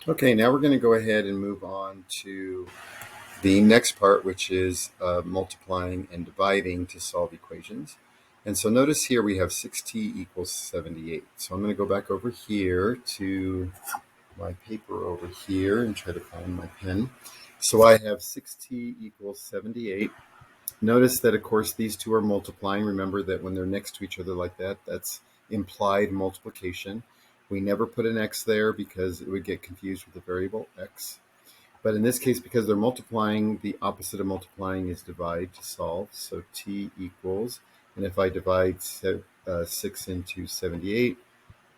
Okay, now we're going to go ahead and move on to the next part, which is multiplying and dividing to solve equations. And so notice here we have 6t equals 78. So I'm going to go back over here to my paper over here and try to find my pen. So I have 6t equals 78. Notice that, of course, these two are multiplying. Remember that when they're next to each other like that, that's implied multiplication. We never put an x there because it would get confused with the variable x. But in this case, because they're multiplying, the opposite of multiplying is divide to solve. So t equals, and if I divide 6 into 78,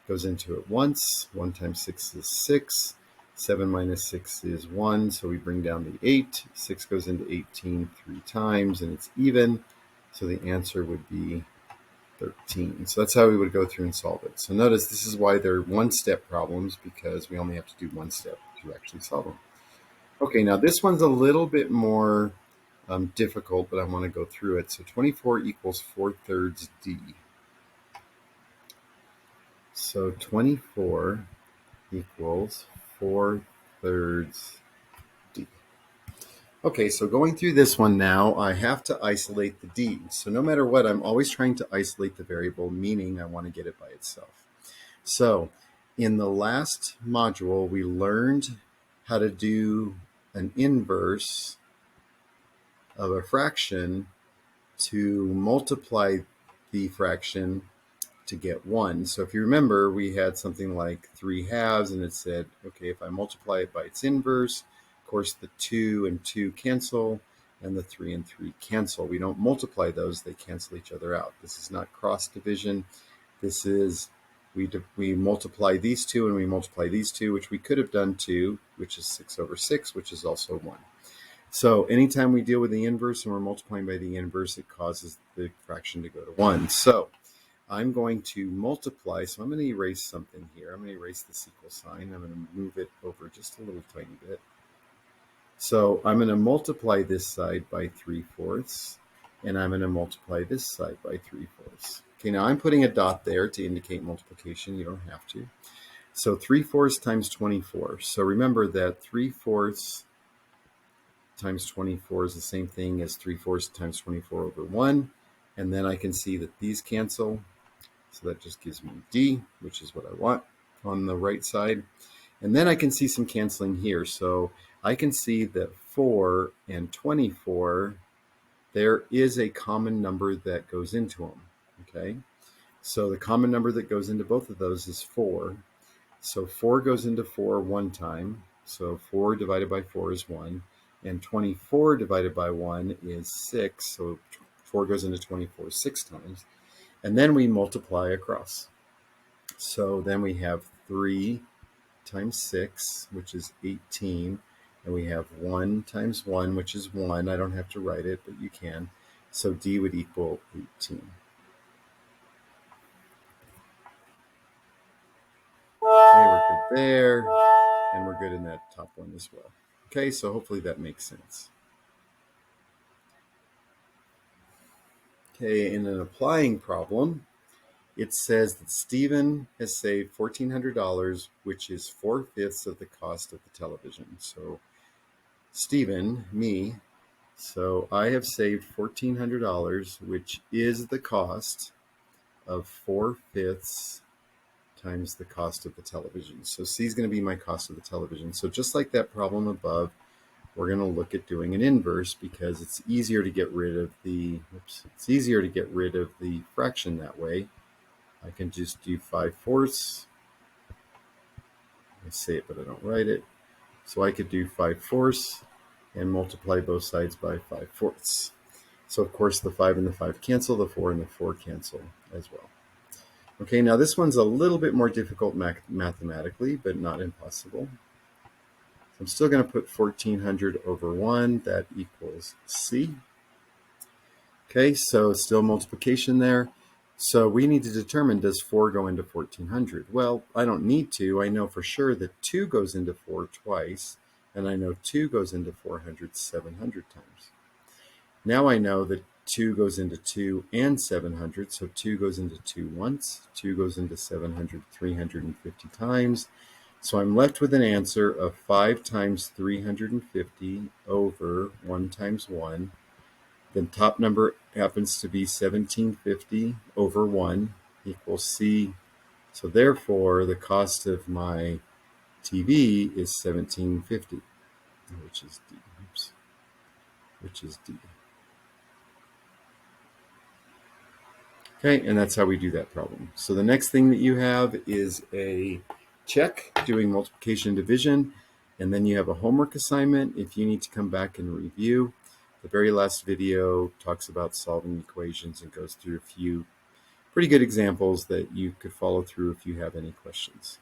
goes into it once. 1 times 6 is 6. 7 minus 6 is 1, so we bring down the 8. 6 goes into 18 3 times, and it's even. So the answer would be 13. So that's how we would go through and solve it. So notice this is why they're one-step problems, because we only have to do one step to actually solve them. Okay, now this one's a little bit more difficult, but I want to go through it. So 24 equals 4/3 d. So 24 equals 4/3 d. Okay, so going through this one now, I have to isolate the d. So no matter what, I'm always trying to isolate the variable, meaning I want to get it by itself. So in the last module, we learned how to do an inverse of a fraction to multiply the fraction to get 1. So if you remember, we had something like 3/2, and it said, okay, if I multiply it by its inverse, of course the 2 and 2 cancel, and the 3 and 3 cancel. We don't multiply those, they cancel each other out. This is not cross division. This is, we multiply these two and we multiply these two, which we could have done 2, which is 6/6, which is also 1. So anytime we deal with the inverse and we're multiplying by the inverse, it causes the fraction to go to 1. So I'm going to multiply. So I'm going to erase something here. I'm going to erase this equal sign. I'm going to move it over just a little tiny bit. So I'm going to multiply this side by 3/4, and I'm going to multiply this side by 3/4. Okay, now I'm putting a dot there to indicate multiplication. You don't have to. So 3/4 times 24. So remember that 3/4 times 24 is the same thing as 3/4 times 24 over 1. And then I can see that these cancel. So that just gives me d, which is what I want on the right side. And then I can see some canceling here. So I can see that 4 and 24, there is a common number that goes into them. Okay. So the common number that goes into both of those is 4. So 4 goes into 4 one time. So 4 divided by 4 is 1. And 24 divided by 1 is 6. So 4 goes into 24 6 times. And then we multiply across. So then we have 3 times 6, which is 18. And we have 1 times 1, which is 1. I don't have to write it, but you can. So d would equal 18. Okay, we're good there. And we're good in that top one as well. Okay, so hopefully that makes sense. Okay, in an applying problem, it says that Stephen has saved $1,400, which is 4/5 of the cost of the television. So Stephen, me, so I have saved $1,400, which is the cost of 4/5 times the cost of the television. So C is going to be my cost of the television. So just like that problem above, we're going to look at doing an inverse because it's easier to get rid of the fraction that way. I can just do 5/4. I say it, but I don't write it. So I could do 5/4 and multiply both sides by 5/4. So of course the 5 and the 5 cancel, the 4 and the 4 cancel as well. Okay, now this one's a little bit more difficult mathematically, but not impossible. So I'm still going to put 1,400 over 1. That equals C. Okay, so still multiplication there. So we need to determine, does 4 go into 1,400? Well, I don't need to. I know for sure that 2 goes into 4 twice, and I know 2 goes into 400 700 times. Now I know that 2 goes into 2 and 700, so 2 goes into 2 once, 2 goes into 700 350 times. So I'm left with an answer of 5 times 350 over 1 times 1. The top number happens to be 1750 over 1 equals C. So therefore, the cost of my TV is 1750, which is D. Oops, which is D. Okay, and that's how we do that problem. So the next thing that you have is a check doing multiplication and division, and then you have a homework assignment if you need to come back and review. The very last video talks about solving equations and goes through a few pretty good examples that you could follow through if you have any questions.